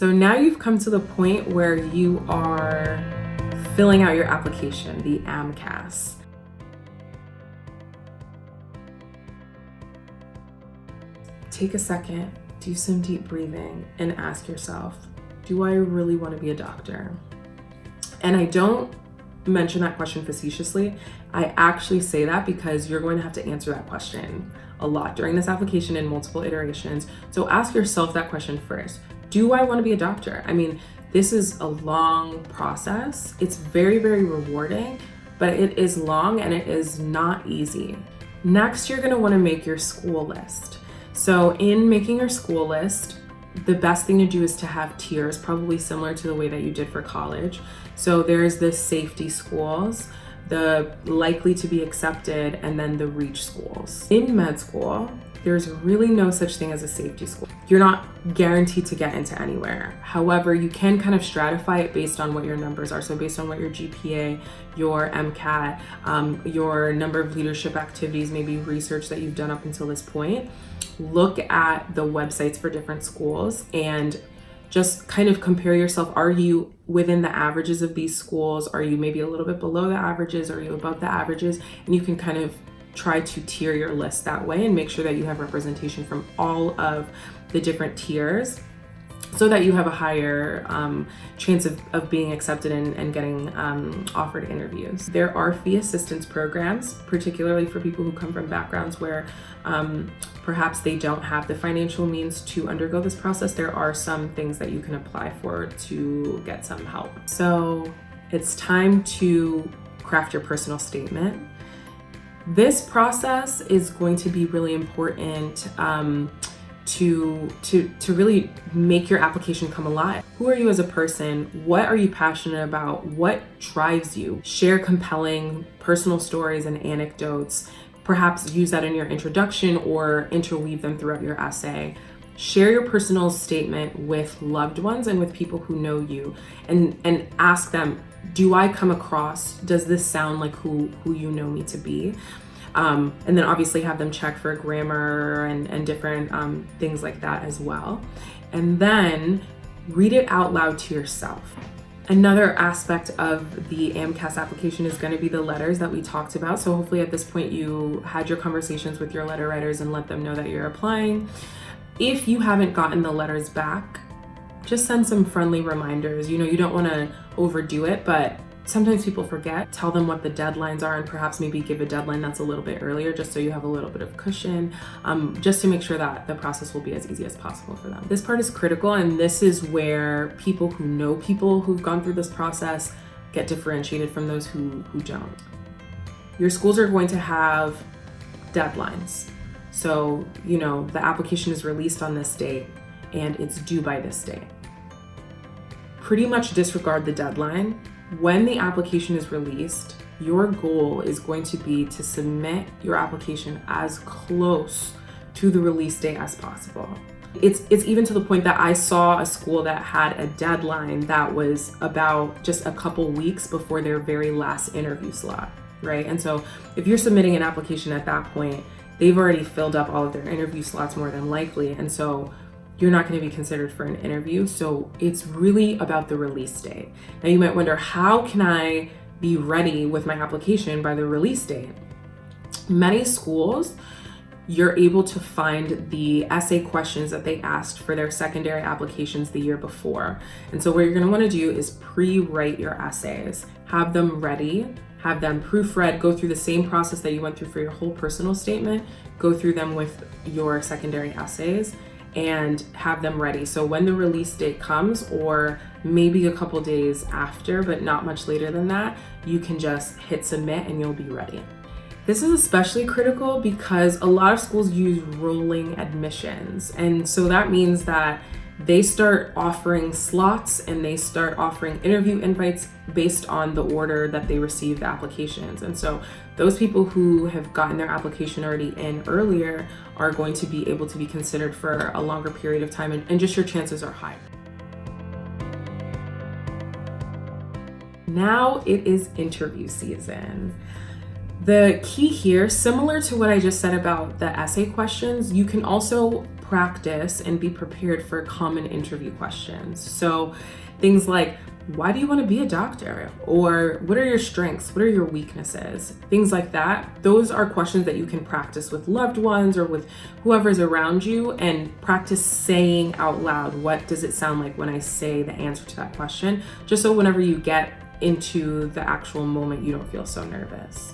So now you've come to the point where you are filling out your application, the AMCAS. Take a second, do some deep breathing, and ask yourself, do I really want to be a doctor? And I don't mention that question facetiously. I actually say that because you're going to have to answer that question a lot during this application in multiple iterations. So ask yourself that question first. Do I want to be a doctor? I mean, this is a long process. It's very, very rewarding, but it is long and it is not easy. Next, you're going to want to make your school list. So in making your school list, the best thing to do is to have tiers, probably similar to the way that you did for college. So there's the safety schools, the likely to be accepted, and then the reach schools. In med school, there's really no such thing as a safety school. You're not guaranteed to get into anywhere. However, you can kind of stratify it based on what your numbers are. So based on what your GPA, your MCAT, your number of leadership activities, maybe research that you've done up until this point, look at the websites for different schools and just kind of compare yourself. Are you within the averages of these schools? Are you maybe a little bit below the averages? Are you above the averages? And you can kind of try to tier your list that way and make sure that you have representation from all of the different tiers so that you have a higher chance of being accepted and getting offered interviews. There are fee assistance programs, particularly for people who come from backgrounds where perhaps they don't have the financial means to undergo this process. There are some things that you can apply for to get some help. So it's time to craft your personal statement. This process is going to be really important to really make your application come alive. Who are you as a person? What are you passionate about? What drives you? Share compelling personal stories and anecdotes. Perhaps use that in your introduction or interweave them throughout your essay. Share your personal statement with loved ones and with people who know you, and ask them, do I come across, does this sound like who you know me to be? And then obviously have them check for grammar and different things like that as well. And then read it out loud to yourself. Another aspect of the AMCAS application is going to be the letters that we talked about. So hopefully at this point you had your conversations with your letter writers and let them know that you're applying. If you haven't gotten the letters back, just send some friendly reminders. You know, you don't want to overdo it, but sometimes people forget. Tell them what the deadlines are and perhaps maybe give a deadline that's a little bit earlier just so you have a little bit of cushion, just to make sure that the process will be as easy as possible for them. This part is critical, and this is where people who know people who've gone through this process get differentiated from those who don't. Your schools are going to have deadlines. So, you know, the application is released on this date and it's due by this date. Pretty much disregard the deadline. When the application is released, your goal is going to be to submit your application as close to the release date as possible. It's even to the point that I saw a school that had a deadline that was about just a couple weeks before their very last interview slot, right? And so if you're submitting an application at that point, they've already filled up all of their interview slots more than likely. And so you're not going to be considered for an interview. So it's really about the release date. Now you might wonder, how can I be ready with my application by the release date? Many schools, you're able to find the essay questions that they asked for their secondary applications the year before. And so what you're going to want to do is pre-write your essays, have them ready, have them proofread, go through the same process that you went through for your whole personal statement, go through them with your secondary essays, and have them ready. So when the release date comes, or maybe a couple days after, but not much later than that, you can just hit submit and you'll be ready. This is especially critical because a lot of schools use rolling admissions. And so that means that they start offering slots and they start offering interview invites based on the order that they receive the applications. And so those people who have gotten their application already in earlier are going to be able to be considered for a longer period of time, and just your chances are higher. Now it is interview season. The key here, similar to what I just said about the essay questions, you can also practice and be prepared for common interview questions. So things like, why do you want to be a doctor? Or what are your strengths? What are your weaknesses? Things like that. Those are questions that you can practice with loved ones or with whoever's around you, and practice saying out loud, what does it sound like when I say the answer to that question? Just so whenever you get into the actual moment, you don't feel so nervous.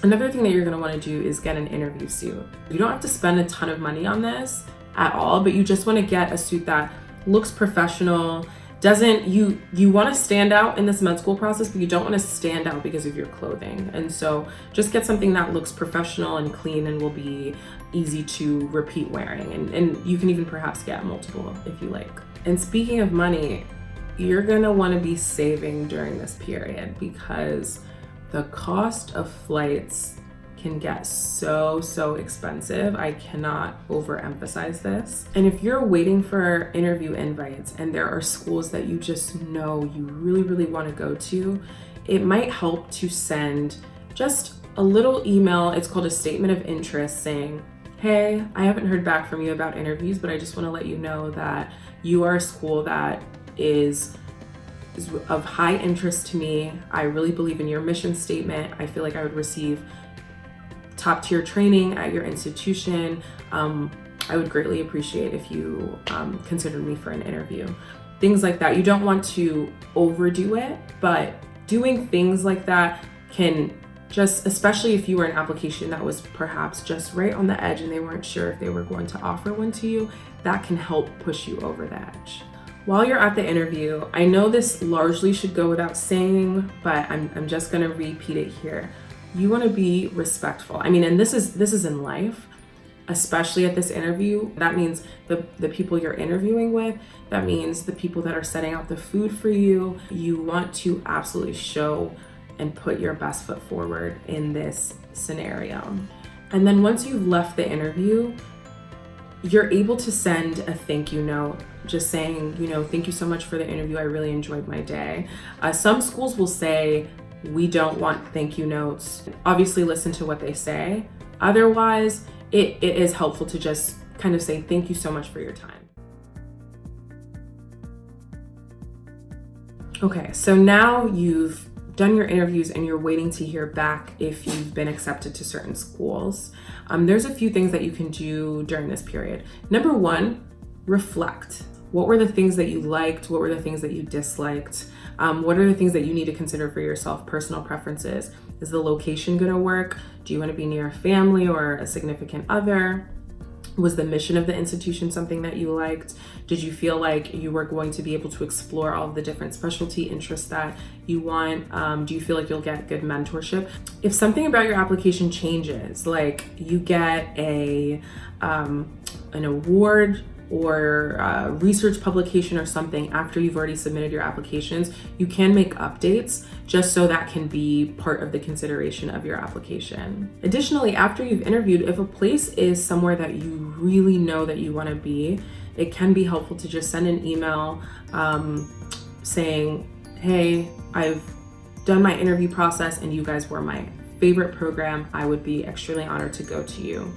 Another thing that you're gonna wanna do is get an interview suit. You don't have to spend a ton of money on this at all, but you just wanna get a suit that looks professional. You want to stand out in this med school process, but you don't want to stand out because of your clothing. And so just get something that looks professional and clean and will be easy to repeat wearing. And you can even perhaps get multiple if you like. And speaking of money, you're going to want to be saving during this period, because the cost of flights can get so expensive. I cannot overemphasize this. And if you're waiting for interview invites and there are schools that you just know you really want to go to, it might help to send just a little email. It's called a statement of interest, saying, hey, I haven't heard back from you about interviews, but I just want to let you know that you are a school that is of high interest to me. I really believe in your mission statement. I feel like I would receive top tier training at your institution. I would greatly appreciate if you considered me for an interview. Things like that. You don't want to overdo it, but doing things like that can just, especially if you were an application that was perhaps just right on the edge and they weren't sure if they were going to offer one to you, that can help push you over the edge. While you're at the interview, I know this largely should go without saying, but I'm just gonna repeat it here. You want to be respectful. I mean, and this is in life, especially at this interview. That means the people you're interviewing with, that means the people that are setting out the food for you. You want to absolutely show and put your best foot forward in this scenario. And then once you've left the interview, you're able to send a thank you note, just saying, thank you so much for the interview. I really enjoyed my day. Some schools will say, we don't want thank you notes. Obviously listen to what they say. Otherwise, it is helpful to just kind of say, thank you so much for your time. Okay, so now you've done your interviews and you're waiting to hear back if you've been accepted to certain schools. There's a few things that you can do during this period. Number one, reflect. What were the things that you liked? What were the things that you disliked? What are the things that you need to consider for yourself? Personal preferences. Is the location gonna work? Do you wanna be near a family or a significant other? Was the mission of the institution something that you liked? Did you feel like you were going to be able to explore all of the different specialty interests that you want? Do you feel like you'll get good mentorship? If something about your application changes, like you get an award or a research publication or something after you've already submitted your applications, you can make updates just so that can be part of the consideration of your application. Additionally, after you've interviewed, if a place is somewhere that you really know that you want to be, it can be helpful to just send an email saying, hey, I've done my interview process and you guys were my favorite program. I would be extremely honored to go to you.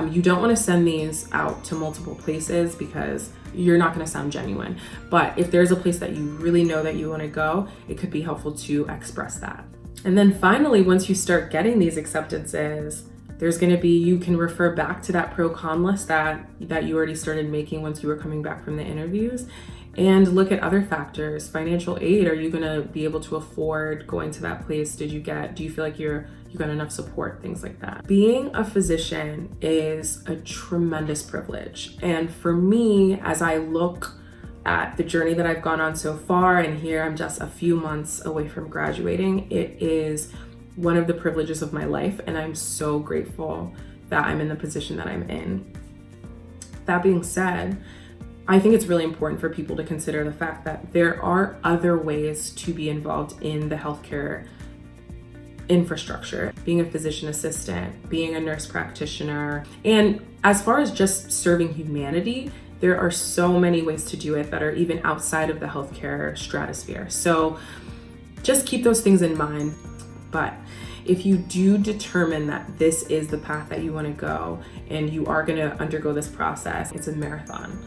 You don't want to send these out to multiple places because you're not going to sound genuine. But if there's a place that you really know that you want to go, it could be helpful to express that. And then finally, once you start getting these acceptances, there's going to be, you can refer back to that pro-con list that you already started making once you were coming back from the interviews, and look at other factors. Financial aid, are you going to be able to afford going to that place? Do you feel like you got enough support? Things like that. Being a physician is a tremendous privilege. And for me, as I look at the journey that I've gone on so far, and here I'm just a few months away from graduating, it is one of the privileges of my life, and I'm so grateful that I'm in the position that I'm in. That being said, I think it's really important for people to consider the fact that there are other ways to be involved in the healthcare infrastructure, being a physician assistant, being a nurse practitioner. And as far as just serving humanity, there are so many ways to do it that are even outside of the healthcare stratosphere. So just keep those things in mind. But if you do determine that this is the path that you want to go and you are going to undergo this process, it's a marathon.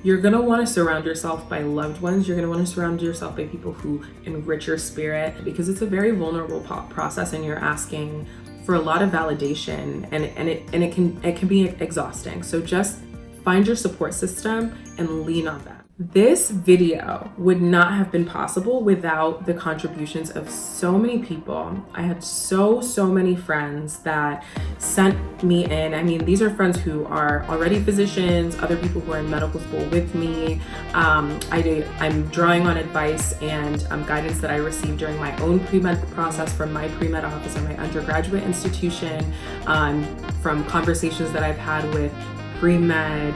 You're going to want to surround yourself by loved ones. You're going to want to surround yourself by people who enrich your spirit, because it's a very vulnerable process and you're asking for a lot of validation, and it can be exhausting. So just find your support system and lean on that. This video would not have been possible without the contributions of so many people. I had so many friends that sent me in. I mean, these are friends who are already physicians, other people who are in medical school with me. I'm drawing on advice and guidance that I received during my own pre-med process from my pre-med office at my undergraduate institution, from conversations that I've had with pre-med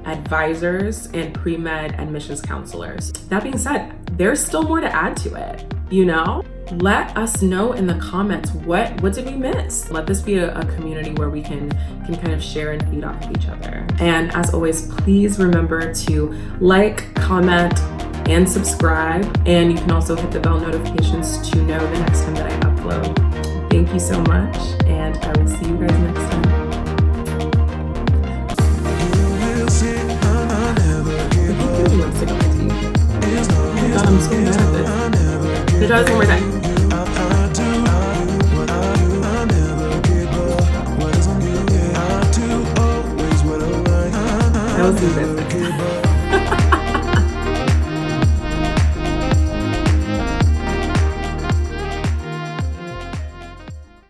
advisors and pre-med admissions counselors. That being said, there's still more to add to it, you know? Let us know in the comments, what did we miss? Let this be a community where we can kind of share and feed off of each other. And as always, please remember to like, comment, and subscribe. And you can also hit the bell notifications to know the next time that I upload. Thank you so much, and I will see you guys next time. I'm so mad at this. Can you try this one more time? That was the best.